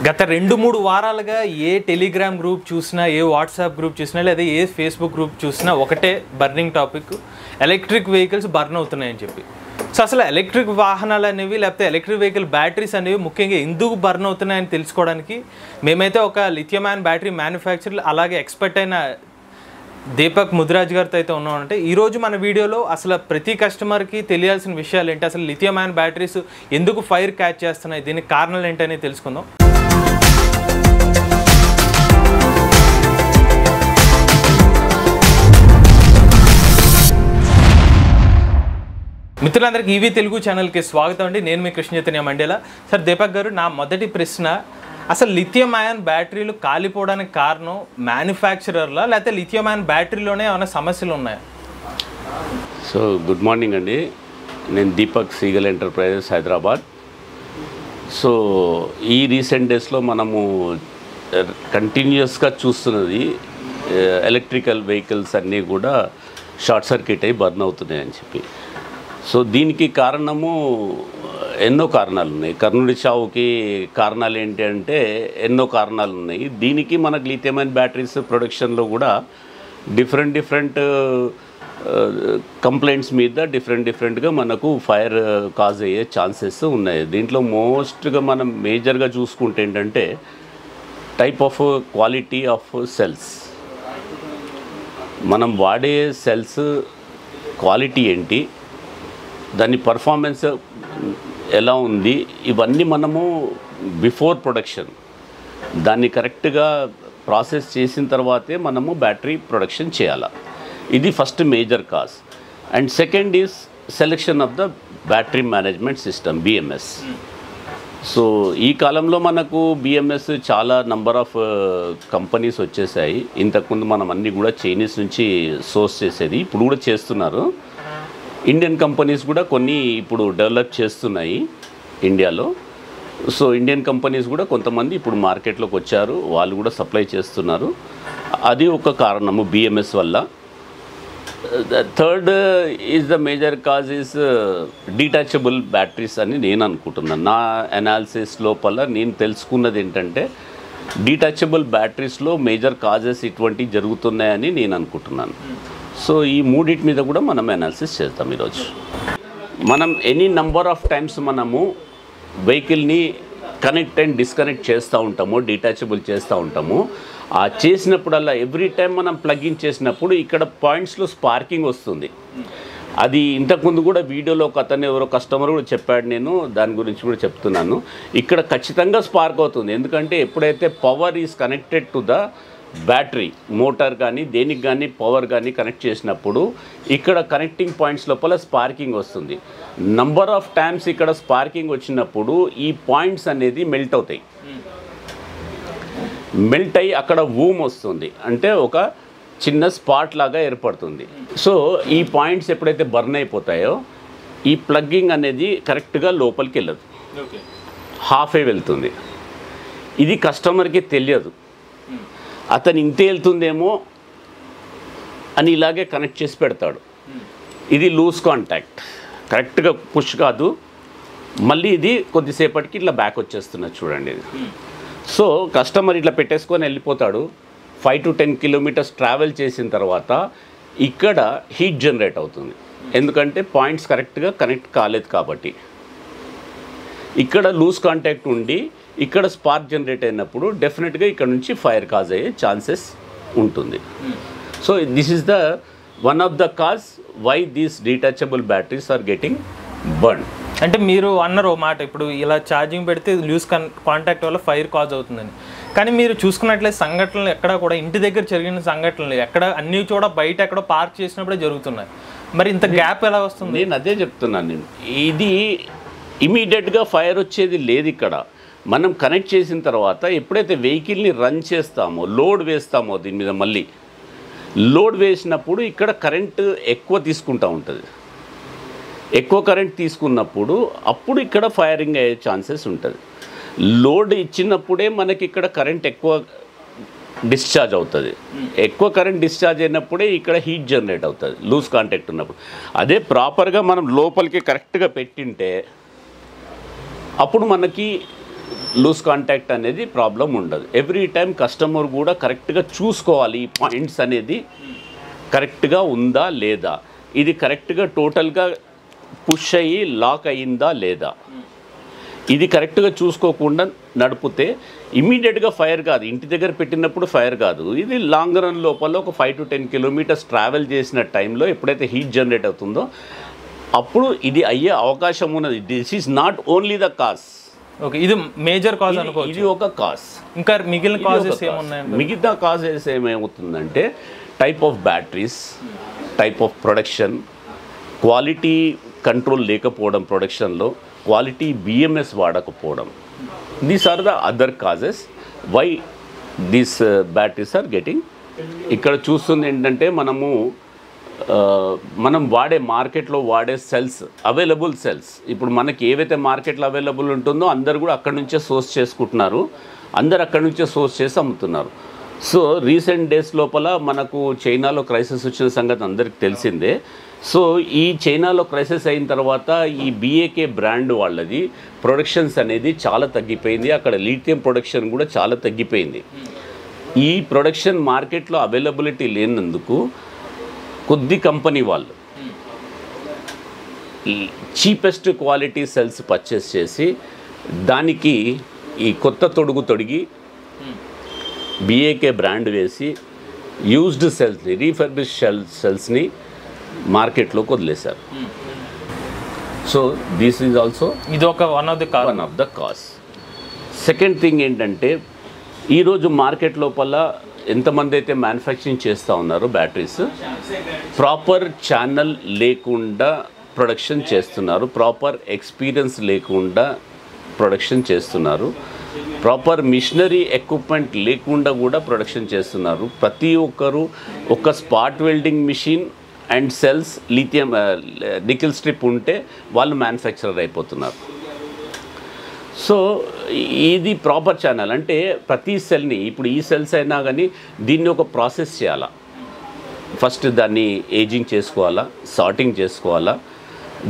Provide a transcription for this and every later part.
గత 2-3 వారాలుగా ఏ Telegram group చూసినా, ఏ వాట్సాప్ గ్రూప్ చూసినా, లేదా ఏ ఫేస్బుక్ గ్రూప్ చూసినా ఒకటే burning topic, electric vehicles burn అవుతున్నాయని చెప్పి. సో అసలు ఎలక్ట్రిక్ వాహనాలు అనేవి, లేకపోతే ఎలక్ట్రిక్ వెహికల్ బ్యాటరీస్ అనేవి ముఖ్యంగా ఎందుకు బర్న్ అవుతున్నాయని తెలుసుకోవడానికి మేమైతే ఒక లిథియం అయాన్ బ్యాటరీ మ్యానుఫ్యాక్చరర్ అలాగే ఎక్స్పర్ట్ అయిన దీపక్ ముదిరాజ్ గారితో అయితే ఉన్నామంటే, ఈరోజు మన వీడియోలో అసలు ప్రతి కస్టమర్కి తెలియాల్సిన విషయాలు ఏంటి, అసలు లిథియం అయాన్ బ్యాటరీస్ ఎందుకు ఫైర్ క్యాచ్ చేస్తున్నాయి, దీనికి కారణాలు ఏంటనేది తెలుసుకుందాం. మిత్రులందరికీ ఈవీ తెలుగు ఛానల్కి స్వాగతం అండి. నేను మీ కృష్ణ చైతన్య మండేలా. సార్ దీపక్ గారు, నా మొదటి ప్రశ్న, అసలు లిథియం అయాన్ బ్యాటరీలు కాలిపోవడానికి కారణం మ్యానుఫ్యాక్చరర్లా, లేకపోతే లిథియం అయాన్ బ్యాటరీలోనే ఏమైనా సమస్యలు ఉన్నాయా? సో గుడ్ మార్నింగ్ అండి, నేను Deepak seagull enterprises Hyderabad. So ఈ రీసెంట్ డేస్లో మనము కంటిన్యూస్గా చూస్తున్నది ఎలక్ట్రికల్ వెహికల్స్ అన్నీ కూడా షార్ట్ సర్క్యూట్ అయ్యి బర్న్ అవుతున్నాయని చెప్పి. సో దీనికి కారణము ఎన్నో కారణాలు ఉన్నాయి. కర్ణుడి చావుకి కారణాలు ఏంటి అంటే ఎన్నో కారణాలు ఉన్నాయి. దీనికి మనకు లిథియం అయాన్ బ్యాటరీస్ ప్రొడక్షన్లో కూడా డిఫరెంట్ కంప్లైంట్స్ మీద డిఫరెంట్గా మనకు ఫైర్ కాజ్ అయ్యే ఛాన్సెస్ ఉన్నాయి. దీంట్లో మోస్ట్గా మనం మేజర్గా చూసుకుంటే ఏంటంటే type of quality of cells, మనం వాడే సెల్స్ క్వాలిటీ ఏంటి, దాని పర్ఫార్మెన్స్ ఎలా ఉంది, ఇవన్నీ మనము బిఫోర్ ప్రొడక్షన్ దాన్ని కరెక్ట్గా ప్రాసెస్ చేసిన తర్వాతే మనము బ్యాటరీ ప్రొడక్షన్ చేయాలి. ఇది first major cause. And second is selection of the battery management system, BMS. So ఈ కాలంలో మనకు బిఎంఎస్ చాలా నంబర్ ఆఫ్ కంపెనీస్ వచ్చేసాయి. ఇంతకుముందు మనం అన్నీ కూడా చైనీస్ నుంచి సోర్స్ చేసేది, ఇప్పుడు కూడా చేస్తున్నారు. ఇండియన్ కంపెనీస్ కూడా కొన్ని ఇప్పుడు డెవలప్ చేస్తున్నాయి ఇండియాలో. సో ఇండియన్ కంపెనీస్ కూడా కొంతమంది ఇప్పుడు మార్కెట్లోకి వచ్చారు, వాళ్ళు కూడా సప్లై చేస్తున్నారు. అది ఒక కారణము బిఎంఎస్ వల్ల. Third is the major cause is detachable batteries అని నేను అనుకుంటున్నాను. నా అనాలిసిస్ లోపల నేను తెలుసుకున్నది ఏంటంటే డిటాచబుల్ బ్యాటరీస్లో మేజర్ కాజెస్ ఇటువంటివి జరుగుతున్నాయని నేను అనుకుంటున్నాను. సో ఈ మూడింటి మీద కూడా మనం అనాలిసిస్ చేద్దాం ఈరోజు. మనం ఎనీ నంబర్ ఆఫ్ టైమ్స్ మనము వెహికల్ని కనెక్ట్ అండ్ డిస్కనెక్ట్ చేస్తూ ఉంటాము, డిటాచబుల్ చేస్తూ ఉంటాము. ఆ చేసినప్పుడల్లా ఎవ్రీ టైం మనం ప్లగ్ ఇన్ చేసినప్పుడు ఇక్కడ పాయింట్స్లో స్పార్కింగ్ వస్తుంది. అది ఇంతకుముందు కూడా వీడియోలో ఒక అతను ఎవరో కస్టమర్ కూడా చెప్పాడు, నేను దాని గురించి కూడా చెప్తున్నాను. ఇక్కడ ఖచ్చితంగా స్పార్క్ అవుతుంది, ఎందుకంటే ఎప్పుడైతే power is connected to the battery, motor కానీ దేనికి కానీ పవర్ కానీ కనెక్ట్ చేసినప్పుడు ఇక్కడ కనెక్టింగ్ పాయింట్స్ లోపల స్పార్కింగ్ వస్తుంది. నంబర్ ఆఫ్ టైమ్స్ ఇక్కడ స్పార్కింగ్ వచ్చినప్పుడు ఈ పాయింట్స్ అనేది మెల్ట్ అవుతాయి. మెల్ట్ అయ్యి అక్కడ వూమ్ వస్తుంది, అంటే ఒక చిన్న స్పాట్ లాగా ఏర్పడుతుంది. సో ఈ పాయింట్స్ ఎప్పుడైతే బర్న్ అయిపోతాయో ఈ ప్లగ్గింగ్ అనేది కరెక్ట్గా లోపలికి వెళ్ళదు, హాఫే వెళ్తుంది. ఇది కస్టమర్కి తెలియదు, అతను ఇంతే వెళ్తుందేమో అని ఇలాగే కనెక్ట్ చేసి పెడతాడు. ఇది లూజ్ కాంటాక్ట్, కరెక్ట్గా పుష్ కాదు. మళ్ళీ ఇది కొద్దిసేపటికి ఇట్లా బ్యాక్ వచ్చేస్తున్నది చూడండి ఇది. సో కస్టమర్ ఇట్లా పెట్టేసుకొని వెళ్ళిపోతాడు. 5 to 10 kilometers ట్రావెల్ చేసిన తర్వాత ఇక్కడ హీట్ జనరేట్ అవుతుంది, ఎందుకంటే పాయింట్స్ కరెక్ట్గా కనెక్ట్ కాలేదు కాబట్టి. ఇక్కడ లూజ్ కాంటాక్ట్ ఉండి ఇక్కడ స్పార్క్ జనరేట్ అయినప్పుడు డెఫినెట్గా ఇక్కడ నుంచి ఫైర్ కాజ్ అయ్యే ఛాన్సెస్ ఉంటుంది. So this is the one of the cause why these detachable batteries are getting burn. అంటే మీరు అన్నారు ఓ మాట, ఇప్పుడు ఇలా ఛార్జింగ్ పెడితే లూజ్ కాంటాక్ట్ వల్ల ఫైర్ కాజ్ అవుతుందని. కానీ మీరు చూసుకున్నట్లయితే సంఘటనలు ఎక్కడ కూడా ఇంటి దగ్గర జరిగిన సంఘటనలు ఎక్కడ అన్నీ కూడా బయట ఎక్కడో పార్క్ చేసినప్పుడే జరుగుతున్నాయి. మరి ఇంత గ్యాప్ ఎలా వస్తుంది? నేను అదే చెప్తున్నాను. నేను ఇది ఇమీడియట్గా ఫైర్ వచ్చేది లేదు. ఇక్కడ మనం కనెక్ట్ చేసిన తర్వాత ఎప్పుడైతే వెహికల్ని రన్ చేస్తామో, లోడ్ వేస్తామో, దీని మీద మళ్ళీ లోడ్ వేసినప్పుడు ఇక్కడ కరెంట్ ఎక్కువ తీసుకుంటూ ఉంటుంది. ఎక్కువ కరెంట్ తీసుకున్నప్పుడు అప్పుడు ఇక్కడ ఫైరింగ్ అయ్యే ఛాన్సెస్ ఉంటుంది. లోడ్ ఇచ్చినప్పుడే మనకి ఇక్కడ కరెంట్ ఎక్కువ డిశ్చార్జ్ అవుతుంది. ఎక్కువ కరెంట్ డిశ్చార్జ్ అయినప్పుడే ఇక్కడ హీట్ జనరేట్ అవుతుంది లూజ్ కాంటాక్ట్ ఉన్నప్పుడు. అదే ప్రాపర్గా మనం లోపలికి కరెక్ట్గా పెట్టింటే అప్పుడు మనకి లూజ్ కాంటాక్ట్ అనేది ప్రాబ్లం ఉండదు. ఎవ్రీ టైం కస్టమర్ కూడా కరెక్ట్గా చూసుకోవాలి ఈ పాయింట్స్ అనేది కరెక్ట్గా ఉందా లేదా, ఇది కరెక్ట్గా టోటల్గా పుష్ అయ్యి లాక్ అయ్యిందా లేదా, ఇది కరెక్ట్గా చూసుకోకుండా నడిపితే ఇమీడియట్గా ఫైర్ కాదు, ఇంటి దగ్గర పెట్టినప్పుడు ఫైర్ కాదు, ఇది లాంగ్ రన్ లోపల ఒక 5 to 10 kilometers ట్రావెల్ చేసిన టైంలో ఎప్పుడైతే హీట్ జనరేట్ అవుతుందో అప్పుడు ఇది అయ్యే అవకాశం ఉన్నది. This is not only the cause. Okay, ఇది మేజర్ కాజ్ అనుకోవచ్చు. ఇది ఒక కాజ్. ఇంకా మిగిలిన కాజెస్ ఏమున్నాయండి? మిగతా కాజెస్ ఏమవుతుందంటే type of batteries, type of production, quality control లేకపోవడం, ప్రొడక్షన్లో క్వాలిటీ BMS వాడకపోవడం. These are the other causes why these batteries are getting. ఇక్కడ చూస్తుంది ఏంటంటే మనం వాడే మార్కెట్లో వాడే సెల్స్, అవైలబుల్ సెల్స్, ఇప్పుడు మనకి ఏవైతే మార్కెట్లో అవైలబుల్ ఉంటుందో అందరు కూడా అక్కడి నుంచే సోర్స్ చేసుకుంటున్నారు, అందరు అక్కడి నుంచే సోర్స్ చేసి అమ్ముతున్నారు. సో రీసెంట్ డేస్ లోపల మనకు చైనాలో క్రైసిస్ వచ్చిన సంగతి అందరికి తెలిసిందే. సో ఈ చైనాలో క్రైసిస్ అయిన తర్వాత ఈ BAK బ్రాండ్ వాళ్ళది ప్రొడక్షన్స్ అనేది చాలా తగ్గిపోయింది. అక్కడ లిథియం ప్రొడక్షన్ కూడా చాలా తగ్గిపోయింది. ఈ ప్రొడక్షన్ మార్కెట్లో అవైలబిలిటీ లేనందుకు కొద్ది కంపెనీ వాళ్ళు చీపెస్ట్ క్వాలిటీ సెల్స్ పర్చేస్ చేసి దానికి ఈ కొత్త తొడుగు తొడిగి BAK బ్రాండ్ వేసి యూజ్డ్ సెల్స్ని, రీఫర్బిష్ సెల్స్ని మార్కెట్లోకి వదిలేశారు. సో దిస్ ఈజ్ ఆల్సో ఇది ఒక one of the cause. Second thing ఏంటంటే ఈరోజు మార్కెట్ లోపల ఎంతమంది అయితే మ్యానుఫ్యాక్చరింగ్ చేస్తూ ఉన్నారో బ్యాటరీస్, ప్రాపర్ ఛానల్ లేకుండా ప్రొడక్షన్ చేస్తున్నారు, ప్రాపర్ ఎక్స్పీరియన్స్ లేకుండా ప్రొడక్షన్ చేస్తున్నారు, ప్రాపర్ మిషనరీ ఎక్విప్మెంట్ లేకుండా కూడా ప్రొడక్షన్ చేస్తున్నారు. ప్రతి ఒక్కరు ఒక spot welding machine and cells, lithium nickel strip ఉంటే వాళ్ళు మ్యానుఫ్యాక్చరర్ అయిపోతున్నారు. సో ఇది ప్రాపర్ ఛానల్ అంటే ప్రతి సెల్ని, ఇప్పుడు ఈ సెల్స్ అయినా కానీ దీన్ని ఒక ప్రాసెస్ చేయాలా. ఫస్ట్ దాన్ని ఏజింగ్ చేసుకోవాలా, సార్టింగ్ చేసుకోవాలా,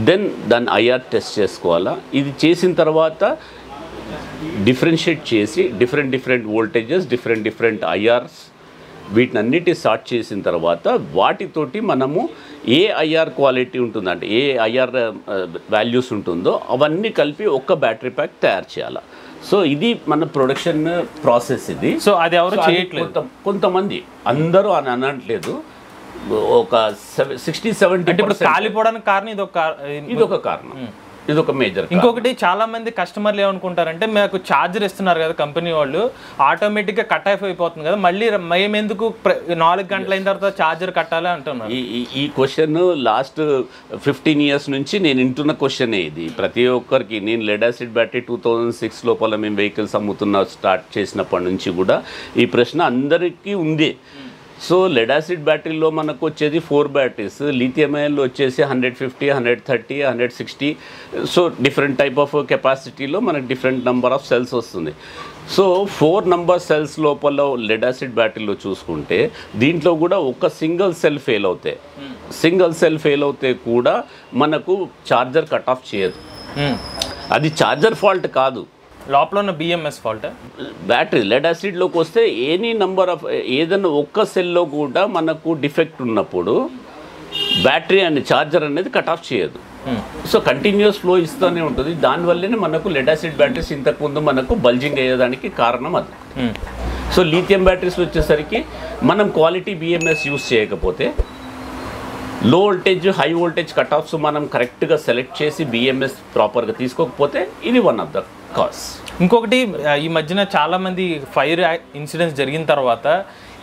దెన్ దాన్ని IR టెస్ట్ చేసుకోవాలా. ఇది చేసిన తర్వాత డిఫరెన్షియేట్ చేసి డిఫరెంట్ వోల్టేజెస్, డిఫరెంట్ IRs వీటినన్నిటి సార్ట్ చేసిన తర్వాత వాటితోటి మనము ఏ IR క్వాలిటీ ఉంటుందో, అంటే ఏ IR వాల్యూస్ ఉంటుందో అవన్నీ కలిపి ఒక్క బ్యాటరీ ప్యాక్ తయారు చేయాలి. సో ఇది మన ప్రొడక్షన్ ప్రాసెస్ ఇది. సో అది ఎవరు చేయట్లేదు, కొంతమంది, అందరూ అని అనట్లేదు, ఒక 60-70% కాలిపోవడానికి కారణం ఇది ఒక కారణం, ఇది ఒక మేజర్. ఇంకొకటి చాలా మంది కస్టమర్లు ఏమనుకుంటారంటే మాకు ఛార్జర్ ఇస్తున్నారు కదా కంపెనీ వాళ్ళు, ఆటోమేటిక్గా కట్ ఆఫ్ అయిపోతుంది కదా, మళ్ళీ మేము ఎందుకు 4 గంటల అయిన తర్వాత ఛార్జర్ కట్టాలి అంటున్నారు. ఈ క్వశ్చన్ లాస్ట్ 15 years నుంచి నేను వింటున్న క్వశ్చనే ఇది. ప్రతి ఒక్కరికి, నేను లెడ్ యాసిడ్ బ్యాటరీ 2006 లోపల మేము వెహికల్స్ స్టార్ట్ చేసినప్పటి నుంచి కూడా ఈ ప్రశ్న అందరికీ ఉంది. సో లెడ్ యాసిడ్ బ్యాటరీలో మనకు వచ్చేది 4 బ్యాటరీస్, లిథియం అయాన్లో వచ్చేసి 150, 130, 160. సో డిఫరెంట్ టైప్ ఆఫ్ కెపాసిటీలో మనకు డిఫరెంట్ నెంబర్ ఆఫ్ సెల్స్ వస్తుంది. సో 4 నెంబర్ సెల్స్ లోపల లెడ్ యాసిడ్ బ్యాటరీలో చూసుకుంటే దీంట్లో కూడా ఒక సింగిల్ సెల్ ఫెయిల్ అవుతే కూడా మనకు ఛార్జర్ కట్ ఆఫ్ చేయదు. అది ఛార్జర్ ఫాల్ట్ కాదు, లోపల ఉన్న BMS ఫాల్ట్. బ్యాటరీ లెడ్ యాసిడ్లోకి వస్తే ఎనీ నంబర్ ఆఫ్ ఏదైనా ఒక్క సెల్లో కూడా మనకు డిఫెక్ట్ ఉన్నప్పుడు బ్యాటరీ అండ్ ఛార్జర్ అనేది కట్ ఆఫ్ చేయదు. సో కంటిన్యూస్ ఫ్లో ఇస్తూనే ఉంటుంది. దానివల్లనే మనకు లెడ్ యాసిడ్ బ్యాటరీస్ ఇంతకుముందు మనకు బల్జింగ్ అయ్యేదానికి కారణం అది. సో లిథియం బ్యాటరీస్ వచ్చేసరికి మనం క్వాలిటీ BMS యూస్ చేయకపోతే, లో voltage high voltage cut offs మనం కరెక్ట్గా సెలెక్ట్ చేసి BMS ప్రాపర్గా తీసుకోకపోతే ఇది వన్ ఆఫ్ ద కాజ్. ఇంకొకటి, ఈ మధ్యన చాలామంది ఫైర్ ఇన్సిడెంట్స్ జరిగిన తర్వాత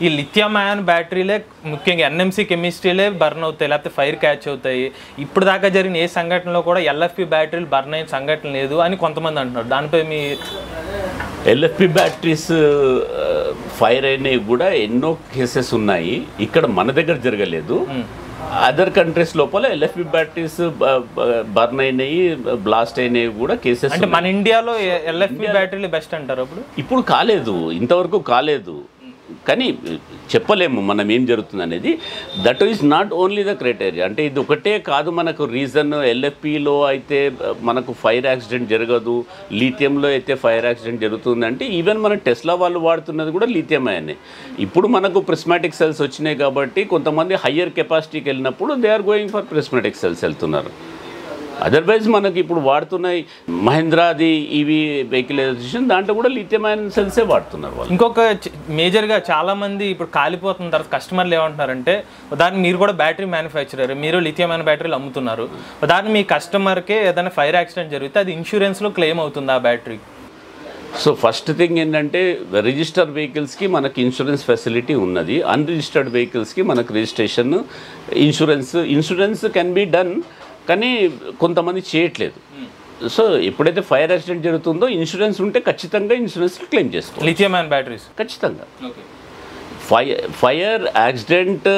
ఈ లిథియం అయాన్ బ్యాటరీలే ముఖ్యంగా NMC కెమిస్ట్రీలే బర్న్ అవుతాయి, లేకపోతే ఫైర్ క్యాచ్ అవుతాయి. ఇప్పుడు దాకా జరిగిన ఏ సంఘటనలో కూడా LFP బ్యాటరీలు బర్న్ అయిన సంఘటన లేదు అని కొంతమంది అంటున్నారు. దానిపై మీ LFP బ్యాటరీస్ ఫైర్ అయినవి కూడా ఎన్నో కేసెస్ ఉన్నాయి. ఇక్కడ మన దగ్గర జరగలేదు, అదర్ కంట్రీస్ లోపల LFP బ్యాటరీస్ బర్న్ అయినాయి, బ్లాస్ట్ అయినవి కూడా కేసెస్. అంటే మన ఇండియాలో LFP బ్యాటరీలు బెస్ట్ అంటారు. ఇప్పుడు కాలేదు, ఇంతవరకు కాలేదు. కానీ చెప్పలేము మనం ఏం జరుగుతుంది అనేది. That is not only the criteria. అంటే ఇది ఒకటే కాదు మనకు రీజన్. ఎల్ఎఫ్పిలో అయితే మనకు ఫైర్ యాక్సిడెంట్ జరగదు, లిథియంలో అయితే ఫైర్ యాక్సిడెంట్ జరుగుతుంది. అంటే ఈవెన్ మన టెస్లా వాళ్ళు వాడుతున్నది కూడా లిథియం అయనే. ఇప్పుడు మనకు ప్రిస్మాటిక్ సెల్స్ వచ్చినాయి కాబట్టి కొంతమంది హయ్యర్ కెపాసిటీకి వెళ్ళినప్పుడు they are going for prismatic cells వెళ్తున్నారు. అదర్వైజ్ మనకి ఇప్పుడు వాడుతున్న మహీంద్రాది ఈవీ వెహికలైజేషన్ దాంట్లో కూడా లిథియం అయన్ సెల్సే వాడుతున్నారు వాళ్ళు. ఇంకొక మేజర్గా చాలామంది ఇప్పుడు కాలిపోతున్న తర్వాత కస్టమర్లు ఏమంటున్నారంటే, దాన్ని మీరు కూడా బ్యాటరీ మ్యానుఫ్యాక్చరర్, మీరు లిథియం అయన్ బ్యాటరీలు అమ్ముతున్నారు, దాన్ని మీ కస్టమర్కే ఏదైనా ఫైర్ యాక్సిడెంట్ జరిగితే అది ఇన్సూరెన్స్లో క్లెయిమ్ అవుతుంది ఆ బ్యాటరీ? సో ఫస్ట్ థింగ్ ఏంటంటే రిజిస్టర్డ్ వెహికల్స్కి మనకి ఇన్సూరెన్స్ ఫెసిలిటీ ఉన్నది. అన్రిజిస్టర్డ్ వెహికల్స్కి మనకు registration insurance can be done, కానీ కొంతమంది చేయట్లేదు. సో ఎప్పుడైతే ఫైర్ యాక్సిడెంట్ జరుగుతుందో ఇన్సూరెన్స్ ఉంటే ఖచ్చితంగా ఇన్సూరెన్స్ క్లెయిమ్ చేసుకోవాలి. లిథియం అయన్ బ్యాటరీస్ ఖచ్చితంగా. ఫైర్ యాక్సిడెంట్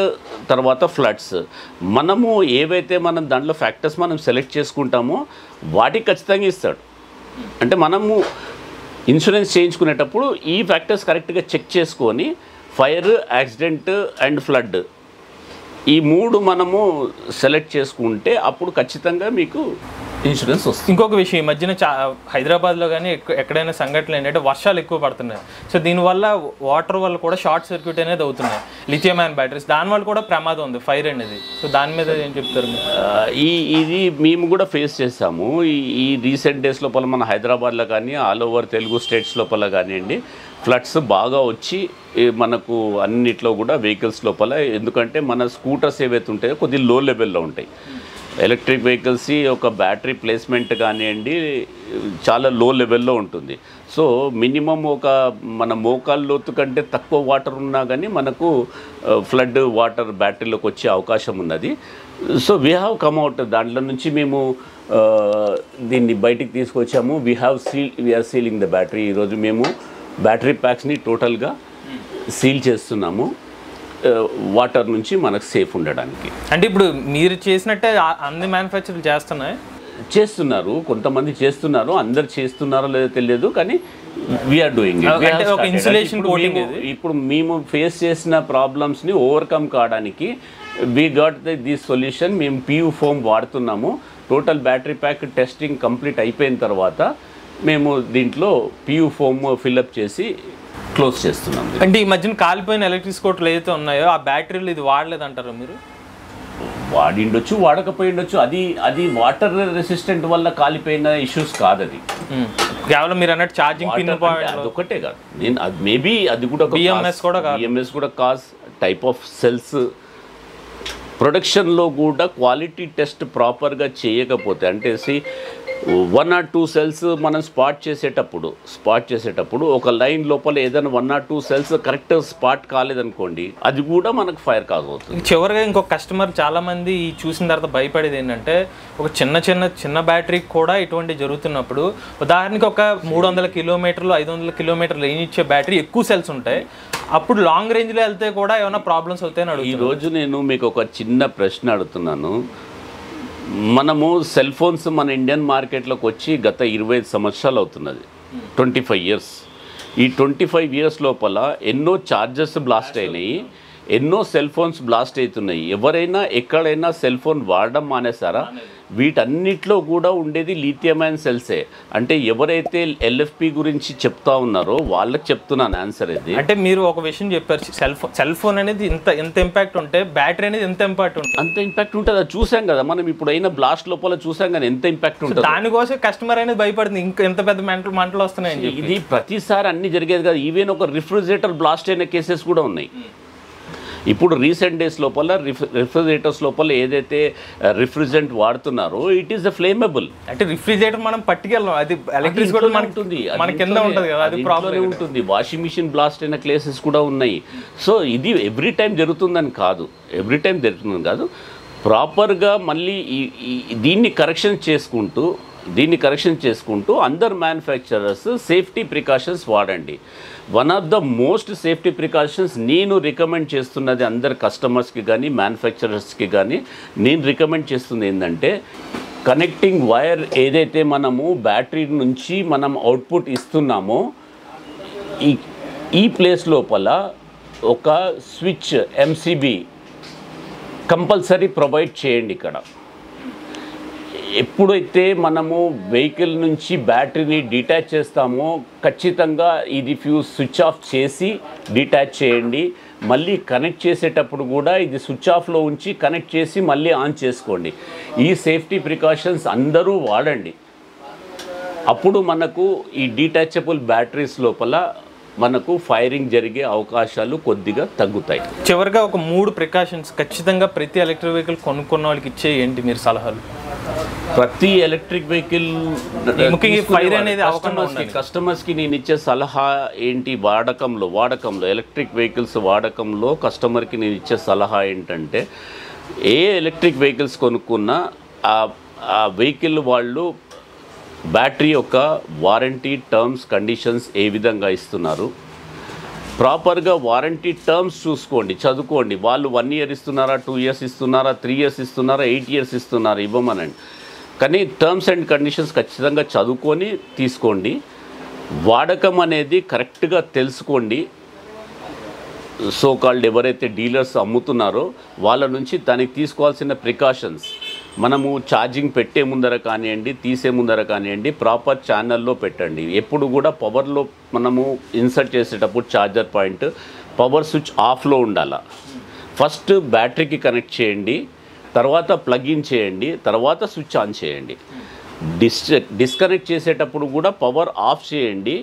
తర్వాత ఫ్లడ్స్, మనము ఏవైతే మనం దాంట్లో ఫ్యాక్టర్స్ మనం సెలెక్ట్ చేసుకుంటామో వాటికి ఖచ్చితంగా ఇస్తాడు. అంటే మనము ఇన్సూరెన్స్ చేయించుకునేటప్పుడు ఈ ఫ్యాక్టర్స్ కరెక్ట్గా చెక్ చేసుకొని ఫైర్, యాక్సిడెంట్ అండ్ ఫ్లడ్ ఈ 3 మనము సెలెక్ట్ చేసుకుంటే అప్పుడు ఖచ్చితంగా మీకు ఇన్సూరెన్స్ వస్తుంది. ఇంకొక విషయం, ఈ మధ్యన హైదరాబాద్లో కానీ ఎక్కడైనా సంఘటనలు ఏంటంటే వర్షాలు ఎక్కువ పడుతున్నాయి. సో దీనివల్ల వాటర్ వల్ల కూడా షార్ట్ సర్క్యూట్ అనేది అవుతున్నాయి లిథియం అయన్ బ్యాటరీస్, దానివల్ల కూడా ప్రమాదం ఉంది ఫైర్ అనేది. సో దాని మీద ఏం చెప్తారు? ఇది మేము కూడా ఫేస్ చేస్తాము. ఈ రీసెంట్ డేస్ లోపల మన హైదరాబాద్లో కానీ ఆల్ ఓవర్ తెలుగు స్టేట్స్ లోపల కానివ్వండి ఫ్లడ్స్ బాగా వచ్చి మనకు అన్నిట్లో కూడా వెహికల్స్ లోపల, ఎందుకంటే మన స్కూటర్స్ ఏవైతే ఉంటాయో కొద్దిగా లో లెవెల్లో ఉంటాయి. ఎలక్ట్రిక్ వెహికల్స్ ఒక బ్యాటరీ ప్లేస్మెంట్ కానివ్వండి చాలా లో లెవెల్లో ఉంటుంది. సో మినిమం ఒక మన మోకాళ్ళ లోతు కంటే తక్కువ వాటర్ ఉన్నా కానీ మనకు ఫ్లడ్ వాటర్ బ్యాటరీలోకి వచ్చే అవకాశం ఉన్నది. సో వీ హ్యావ్ కమ్అవుట్, దాంట్లో నుంచి మేము దీన్ని బయటికి తీసుకొచ్చాము. We are sealing the battery. ఈరోజు మేము బ్యాటరీ ప్యాక్స్ని టోటల్గా సీల్ చేస్తున్నాము వాటర్ నుంచి మనకు సేఫ్ ఉండడానికి. అంటే ఇప్పుడు మీరు చేసినట్టే అన్ని మ్యానుఫ్యాక్చర్లు చేస్తున్నారు, కొంతమంది చేస్తున్నారు, అందరు చేస్తున్నారో లేదో తెలియదు, కానీ వీఆర్ డూయింగ్ ఇట్. ఇప్పుడు మేము ఫేస్ చేసిన ప్రాబ్లమ్స్ని ఓవర్కమ్ కావడానికి వీ గాట్ ది సొల్యూషన్. మేము PU ఫోమ్ వాడుతున్నాము. Total battery pack testing complete అయిపోయిన తర్వాత మేము దీంట్లో PU ఫోమ్ ఫిల్అప్ చేసి క్లోజ్ చేస్తున్నాం. అంటే ఈ మధ్యన కాలిపోయిన ఎలక్ట్రిక్ స్కూటర్లు ఏదైతే ఉన్నాయో ఆ బ్యాటరీలు ఇది వాడలేదంటారు మీరు? వాడిండొచ్చు, వాడకపోయిండొచ్చు. అది వాటర్ రెసిస్టెంట్ వల్ల కాలిపోయిన ఇష్యూస్ కాదు. అది కేవలం మీరు అన్నట్టు ఛార్జింగ్ పిన్ పాయింట్ అదొకటే కాదు. మేబీ అది కూడా BMS కూడా కాజ్ టైప్ ఆఫ్ సెల్స్ ప్రొడక్షన్లో కూడా క్వాలిటీ టెస్ట్ ప్రాపర్గా చేయకపోతే, అంటే 1 or 2 సెల్స్ మనం స్పాట్ చేసేటప్పుడు ఒక లైన్ లోపల ఏదైనా 1 or 2 సెల్స్ కరెక్ట్ స్పాట్ కాలేదనుకోండి, అది కూడా మనకు ఫైర్ కాజ్ అవుతుంది. చివరిగా ఇంకొక కస్టమర్ చాలా మంది చూసిన తర్వాత భయపడేది ఏంటంటే, ఒక చిన్న బ్యాటరీకి కూడా ఇటువంటి జరుగుతున్నప్పుడు, ఉదాహరణకి ఒక 300 కిలోమీటర్లు 500 కిలోమీటర్లు రేంజ్ ఇచ్చే బ్యాటరీ ఎక్కువ సెల్స్ ఉంటాయి, అప్పుడు లాంగ్ రేంజ్లో వెళ్తే కూడా ఏమైనా ప్రాబ్లమ్స్ అవుతాయని అడుగుతాను. ఈరోజు నేను మీకు ఒక చిన్న ప్రశ్న అడుగుతున్నాను. మనము సెల్ ఫోన్స్ మన ఇండియన్ మార్కెట్లోకి వచ్చి గత 25 సంవత్సరాలు అవుతున్నది, 25 ఇయర్స్. ఈ 25 ఇయర్స్ లోపల ఎన్నో ఛార్జర్స్ బ్లాస్ట్ అయినాయి, ఎన్నో సెల్ ఫోన్స్ బ్లాస్ట్ అవుతున్నాయి. ఎవరైనా ఎక్కడైనా సెల్ ఫోన్ వాడడం మానేసారా? వీటన్నిటిలో కూడా ఉండేది లిథియం అయన్ సెల్సే. అంటే ఎవరైతే LFP గురించి చెప్తా ఉన్నారో వాళ్ళకి చెప్తున్నాను ఆన్సర్ ఇది. అంటే మీరు ఒక విషయం చెప్పారు, సెల్ ఫోన్ అనేది ఎంత ఇంపాక్ట్ ఉంటే బ్యాటరీ అనేది ఎంత ఇంపాక్ట్ ఉంటుంది, అంత ఇంపాక్ట్ ఉంటుంది. అది చూసాం కదా మనం, ఇప్పుడు అయినా బ్లాస్ట్ లోపల చూసాం కానీ ఎంత ఇంపాక్ట్ ఉంటుంది. దానికోసం కస్టమర్ అనేది భయపడుతుంది, ఇంకా ఎంత పెద్ద మంటలు వస్తున్నాయని. ఇది ప్రతిసారి అన్ని జరిగేది కాదు. ఈవెన్ ఒక రిఫ్రిజిరేటర్ బ్లాస్ట్ అయిన కేసెస్ కూడా ఉన్నాయి. ఇప్పుడు రీసెంట్ డేస్ లోపల రిఫ్రిజిరేటర్స్ లోపల ఏదైతే రిఫ్రిజరెంట్ వాడుతున్నారో ఇట్ ఈస్ ఫ్లేమబుల్. అంటే రిఫ్రిజిరేటర్ మనం పట్టుకెళ్ళాం, అది ఎలక్ట్రిక్ కూడా ఉంటుంది, మన కింద ఉంటుంది కదా, అది ప్రాబ్లం ఉంటుంది. వాషింగ్ మిషన్ బ్లాస్ట్ అయిన కేసెస్ కూడా ఉన్నాయి. సో ఇది ఎవ్రీ టైం జరుగుతుందని కాదు, ప్రాపర్గా మళ్ళీ దీన్ని కరెక్షన్ చేసుకుంటూ అందరు మ్యానుఫ్యాక్చరర్స్ సేఫ్టీ ప్రికాషన్స్ వాడండి. One of the most safety precautions నేను రికమెండ్ చేస్తున్నది అందరు కస్టమర్స్కి కానీ మ్యానుఫ్యాక్చరర్స్కి కానీ నేను రికమెండ్ చేస్తుంది ఏంటంటే, కనెక్టింగ్ వైర్ ఏదైతే మనము బ్యాటరీ నుంచి మనం అవుట్పుట్ ఇస్తున్నామో ఈ ప్లేస్ లోపల ఒక స్విచ్ ఎంసీబీ కంపల్సరీ ప్రొవైడ్ చేయండి. ఇక్కడ ఎప్పుడైతే మనము వెహికల్ నుంచి బ్యాటరీని డిటాచ్ చేస్తామో ఖచ్చితంగా ఇది ఫ్యూజ్ స్విచ్ ఆఫ్ చేసి డిటాచ్ చేయండి. మళ్ళీ కనెక్ట్ చేసేటప్పుడు కూడా ఇది స్విచ్ ఆఫ్లో ఉంచి కనెక్ట్ చేసి మళ్ళీ ఆన్ చేసుకోండి. ఈ సేఫ్టీ ప్రికాషన్స్ అందరూ వాడండి. అప్పుడు మనకు ఈ డిటాచబుల్ బ్యాటరీస్ లోపల మనకు ఫైరింగ్ జరిగే అవకాశాలు కొద్దిగా తగ్గుతాయి. చివరిగా ఒక 3 ప్రికాషన్స్ ఖచ్చితంగా ప్రతి ఎలక్ట్రిక్ వెహికల్ కొనుక్కున్న వాళ్ళకి ఇచ్చే ఏంటి మీరు సలహాలు? ప్రతి ఎలక్ట్రిక్ వెహికల్ కస్టమర్స్కి నేను ఇచ్చే సలహా ఏంటి, వాడకంలో ఎలక్ట్రిక్ వెహికల్స్ వాడకంలో కస్టమర్కి నేను ఇచ్చే సలహా ఏంటంటే, ఏ ఎలక్ట్రిక్ వెహికల్స్ కొనుక్కున్నా ఆ వెహికల్ వాళ్ళు బ్యాటరీ యొక్క వారంటీ టర్మ్స్ కండిషన్స్ ఏ విధంగా ఇస్తున్నారు, ప్రాపర్గా వారంటీ టర్మ్స్ చూసుకోండి, చదువుకోండి. వాళ్ళు 1 year ఇస్తున్నారా, 2 years ఇస్తున్నారా, 3 years ఇస్తున్నారా, 8 years ఇస్తున్నారా ఇవ్వమనండి. కానీ టర్మ్స్ అండ్ కండిషన్స్ ఖచ్చితంగా చదువుకొని తీసుకోండి. వాడకం అనేది కరెక్ట్గా తెలుసుకోండి. సో కాల్డ్ ఎవరైతే డీలర్స్ అమ్ముతున్నారో వాళ్ళ నుంచి దానికి తీసుకోవాల్సిన ప్రికాషన్స్, మనము ఛార్జింగ్ పెట్టే ముందర కానివ్వండి, తీసే ముందర కానివ్వండి, ప్రాపర్ ఛానల్లో పెట్టండి. ఎప్పుడు కూడా పవర్లో మనము ఇన్సర్ట్ చేసేటప్పుడు ఛార్జర్ పాయింట్ పవర్ స్విచ్ ఆఫ్లో ఉండాలి. ఫస్ట్ బ్యాటరీకి కనెక్ట్ చేయండి, తర్వాత ప్లగ్ ఇన్ చేయండి, తర్వాత స్విచ్ ఆన్ చేయండి. డిస్కనెక్ట్ చేసేటప్పుడు కూడా పవర్ ఆఫ్ చేయండి,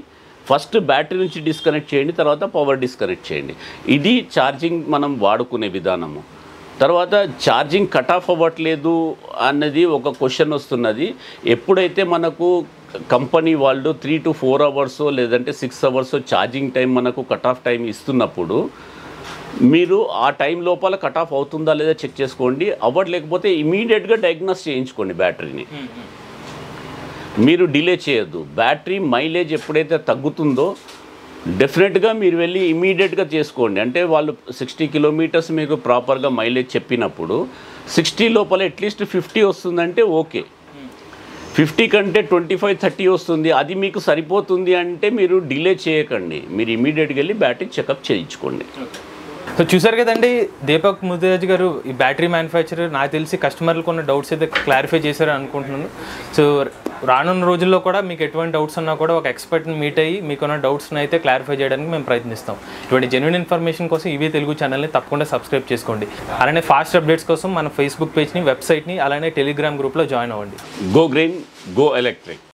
ఫస్ట్ బ్యాటరీ నుంచి డిస్కనెక్ట్ చేయండి, తర్వాత పవర్ డిస్కనెక్ట్ చేయండి. ఇది ఛార్జింగ్ మనం వాడుకునే విధానము. తర్వాత ఛార్జింగ్ కట్ ఆఫ్ అవ్వట్లేదు అన్నది ఒక క్వశ్చన్ వస్తున్నది. ఎప్పుడైతే మనకు కంపెనీ వాళ్ళు 3 to 4 hours లేదంటే 6 hours ఛార్జింగ్ టైం మనకు కట్ ఆఫ్ టైం ఇస్తున్నప్పుడు మీరు ఆ టైం లోపల కట్ ఆఫ్ అవుతుందా లేదా చెక్ చేసుకోండి. అవ్వట్లేకపోతే ఇమీడియట్గా డయాగ్నోస్ చేయించుకోండి బ్యాటరీని. మీరు డిలే చేయొద్దు. బ్యాటరీ మైలేజ్ ఎప్పుడైతే తగ్గుతుందో డెఫినెట్గా మీరు వెళ్ళి ఇమీడియట్గా చేసుకోండి. అంటే వాళ్ళు 60 kilometers మీకు ప్రాపర్గా మైలేజ్ చెప్పినప్పుడు 60 లోపల అట్లీస్ట్ 50 వస్తుందంటే ఓకే. 50 కంటే 25-30 వస్తుంది, అది మీకు సరిపోతుంది అంటే మీరు డిలే చేయకండి. మీరు ఇమీడియట్గా వెళ్ళి బ్యాటరీ చెకప్ చేయించుకోండి. సో చూసారు కదండి, దీపక్ ముదిరాజ్ గారు ఈ బ్యాటరీ మ్యానుఫ్యాక్చరర్. నాకు తెలిసి కస్టమర్లకు ఉన్న డౌట్స్ అయితే క్లారిఫై చేశారని అనుకుంటున్నాను. సో రానున్న రోజుల్లో కూడా మీకు ఎటువంటి డౌట్స్ ఉన్నా కూడా ఒక ఎక్స్పర్ట్ని మీట్ అయ్యి మీకున్న డౌట్స్ని అయితే క్లారిఫై చేయడానికి మేము ప్రయత్నిస్తాం. ఇటువంటి జెన్యూన్ ఇన్ఫర్మేషన్ కోసం ఇవే తెలుగు ఛానల్ని తప్పకుండా సబ్స్క్రైబ్ చేసుకోండి. అలానే ఫాస్ట్ అప్డేట్స్ కోసం మన ఫేస్బుక్ పేజ్ని, వెబ్సైట్ని, అలానే టెలిగ్రామ్ గ్రూప్లో జాయిన్ అవ్వండి. Go green, go electric.